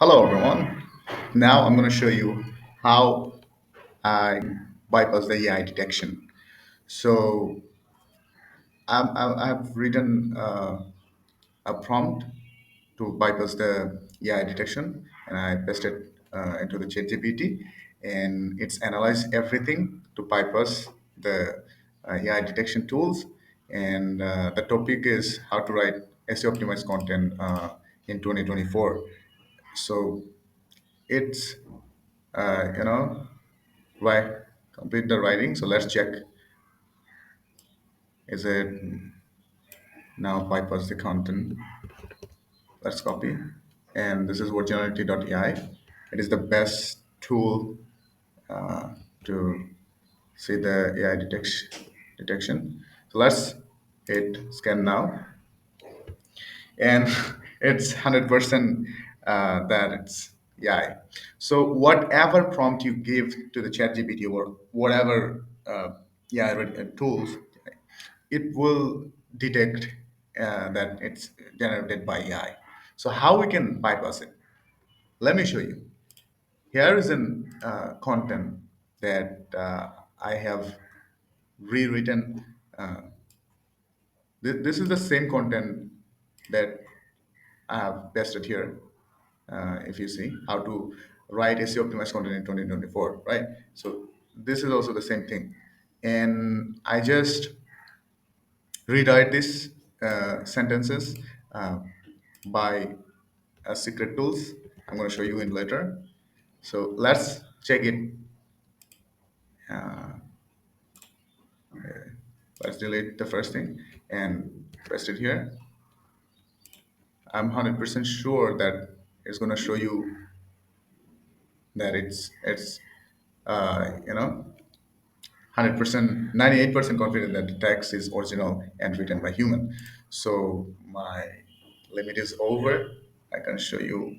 Hello everyone. Now I'm going to show you how I bypass the AI detection. So I've written a prompt to bypass the AI detection, and I pasted into the ChatGPT, and it's analyzed everything to bypass the AI detection tools. And the topic is how to write SEO optimized content in 2024. So it's you know why complete the writing. So let's check, is it now bypass the content. Let's copy, and this is originality.ai. It is the best tool to see the AI detection. So let's hit scan now, and it's 100% that it's AI. So whatever prompt you give to the ChatGPT or whatever AI tools, it will detect that it's generated by AI. So how we can bypass it? Let me show you. Here is an content that I have rewritten. This is the same content that I have pasted here. If you see how to write SEO optimized content in 2024, right? So this is also the same thing, and I just rewrite these sentences uh, by secret tools. I'm going to show you in later. So let's check it. Let's delete the first thing and paste it here. I'm 100% sure that it's going to show you that it's you know 100%, 98% confident that the text is original and written by human. So my limit is over. I can show you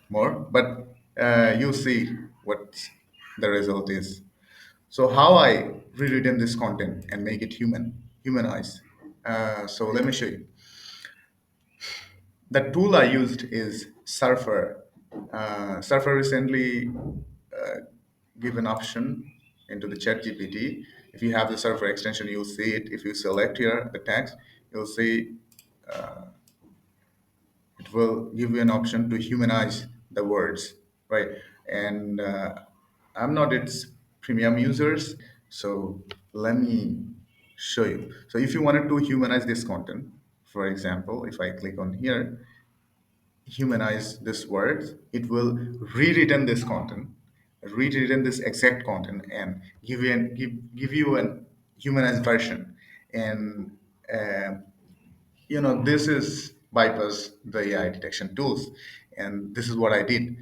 more, but you see what the result is. So how I rewritten this content and make it humanized. So let me show you. The tool I used is Surfer. Surfer recently give an option into the chat GPT. If you have the Surfer extension, you'll see it. If you select here the text, you'll see it will give you an option to humanize the words, right? And I'm not its premium users, so let me show you. So if you wanted to humanize this content, for example, if I click on here, humanize this word, it will rewritten this content, rewritten this exact content, and give you an humanized version. And uh, this is bypass the AI detection tools, and this is what I did.